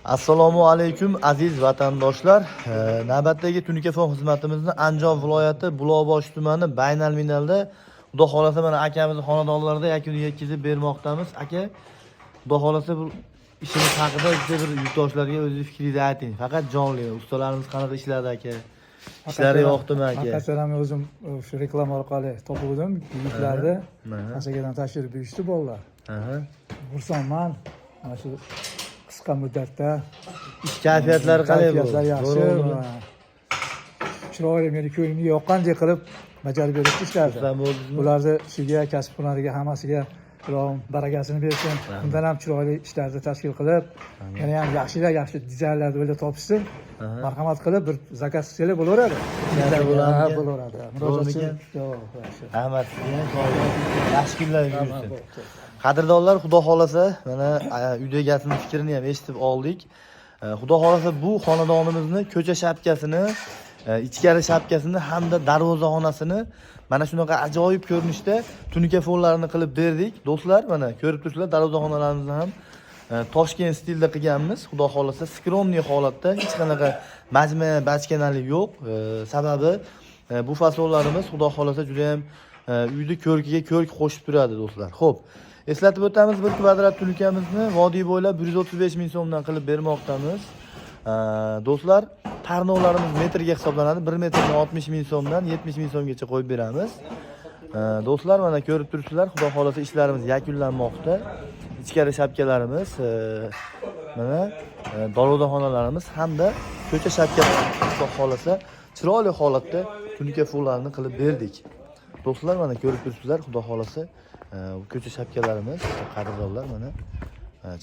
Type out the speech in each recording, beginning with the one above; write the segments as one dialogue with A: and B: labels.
A: Assalomu alaykum aziz vatandoshlar. Navbatdagi tunikafon xizmatimizni Andijon viloyati Buloqboshi tumani Baynalminalda Xudo xolasa mana akamizning xonadonlarida yakuniga yetkazib bermoqdamiz. Aka, Xudo xolasa bu ishimiz haqida bitta bir yurtdoshlarga o'zingiz fikringizni ayting. Faqat jonli. Ustalarimiz qanaqa ishlardi aka? Ishlari yoqdimi aka?
B: Haqiqatan ham o'zim shu reklama orqali topuvdim. Yigitlarni Asakadan tashrif buyurishdi bolalar. Xursandman. Mana shu qisqa muddatda
A: Ish kayfiyatlari qalay bo'ldi?
B: kayfiyatlar yaxshi. Chiroyli, meni ko'nglimga yoqqandek qilib bajarib berishdi ishlarni. Bularni ishiga, kasb hunariga hammasiga Alloh barakasini bersin. Bundan ham chiroyli ishlarni tashkil qilib, yana ham yaxshi dizaynlarni o'ylab topishsin. Marhamat qilib bir zakaz qilsanglar bo'laveradi. Bo'laveradi. Murojaatchi.
A: Yaxshi kunlar yursin. Qadrdonlar, Xudo xolasa mana uyda egasini fikrini ham eshitib oldik. Xudo xolasa bu xonadonimizni ko'cha shapkasini, ichkari shapkasini hamda darvozaxonasini mana shunaqa ajoyib ko'rinishda tunikafonlarni qilib berdik. Do'stlar, mana ko'rib turibsizlar, darvozaxonalarimizni ham Toshkent stilda qilganmiz. Xudo xolasa skromniy holatda, hech qanaqa majma, bachkanalik yo'q. Sababi bu fasollarimiz Xudo xolasa juda ham uyni ko'rkiga ko'rk qo'shib turadi do'stlar. Xo'p, eslatib o'tamiz, 1 kvadrat tunikamizni vodiy bo'ylab 135 ming so'mdan qilib bermoqdamiz. Do'stlar, tarnovlarimiz metrga hisoblanadi. 1 metrni 60 ming so'mdan 70 ming so'mgacha qo'yib beramiz. Do'stlar, mana ko'rib turibsizlar, Xudo xolasa ishlarimiz yakunlanmoqda. Ichkari shapkalarimiz, mana darvozaxonalarimiz hamda ko'cha shapkalari Xudo xolasa chiroyli holatda tunikafonlarni qilib berdik. Do'stlar, mana ko'rib turibsizlar, Xudo xolasa ko'cha shapkalarimiz, qadrdonlar mana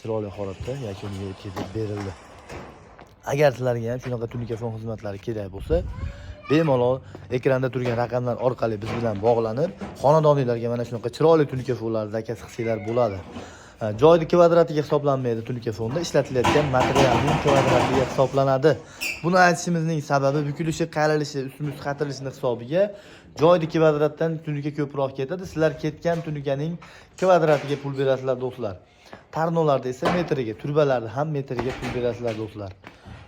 A: chiroyli holatda yakuniga yetkazib berildi. Agar sizlarga ham shunaqa tunikafon xizmatlari kerak bo'lsa, bemalol ekranda turgan raqamlar orqali biz bilan bog'lanib, xonadoningizlarga mana shunaqa chiroyli tunikafonlar zakaz qilsanglar bo'ladi. Joyni kvadratiga hisoblanmaydi tunikafonda, ishlatilayotgan materialning kvadratiga hisoblanadi. Buni aytishimizning sababi bukilishi, qayrilishi, ustimiz qatilishi hisobiga joyni kvadratdan tunika ko'proq ketadi. Sizlar ketgan tunikaning kvadratiga pul berasizlar do'stlar. Tarnovlarda esa metriga, turbalarda ham metriga pul berasizlar do'stlar.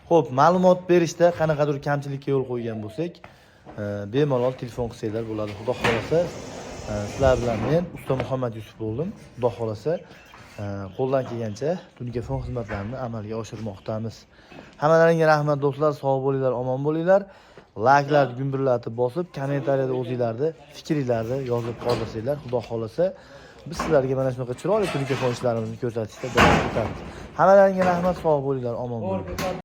A: Xo'p, ma'lumot berishda qanaqadir kamchilikka yo'l qo'ygan bo'lsak, bemalol telefon qilsanglar bo'ladi. Xudo xolasa, sizlar bilan men Usta Muhammad Yusuf bo'ldim. Xudo xolasa, qo'ldan kelgancha tunikafon xizmatlarini amalga oshirmoqdamiz. Hammalaringga rahmat do'stlar, sog' bo'linglar, omon bo'linglar. Like'larni gumburlatib bosib, kommentariyada o'zingizlarni fikringizni yozib qoldirsanglar, Xudo xolasa, biz sizlarga mana shunaqa chiroyli tunikafon ishlarimizni ko'rsatishda davom etamiz. Hammalaringga rahmat, sog' bo'linglar, omon bo'linglar.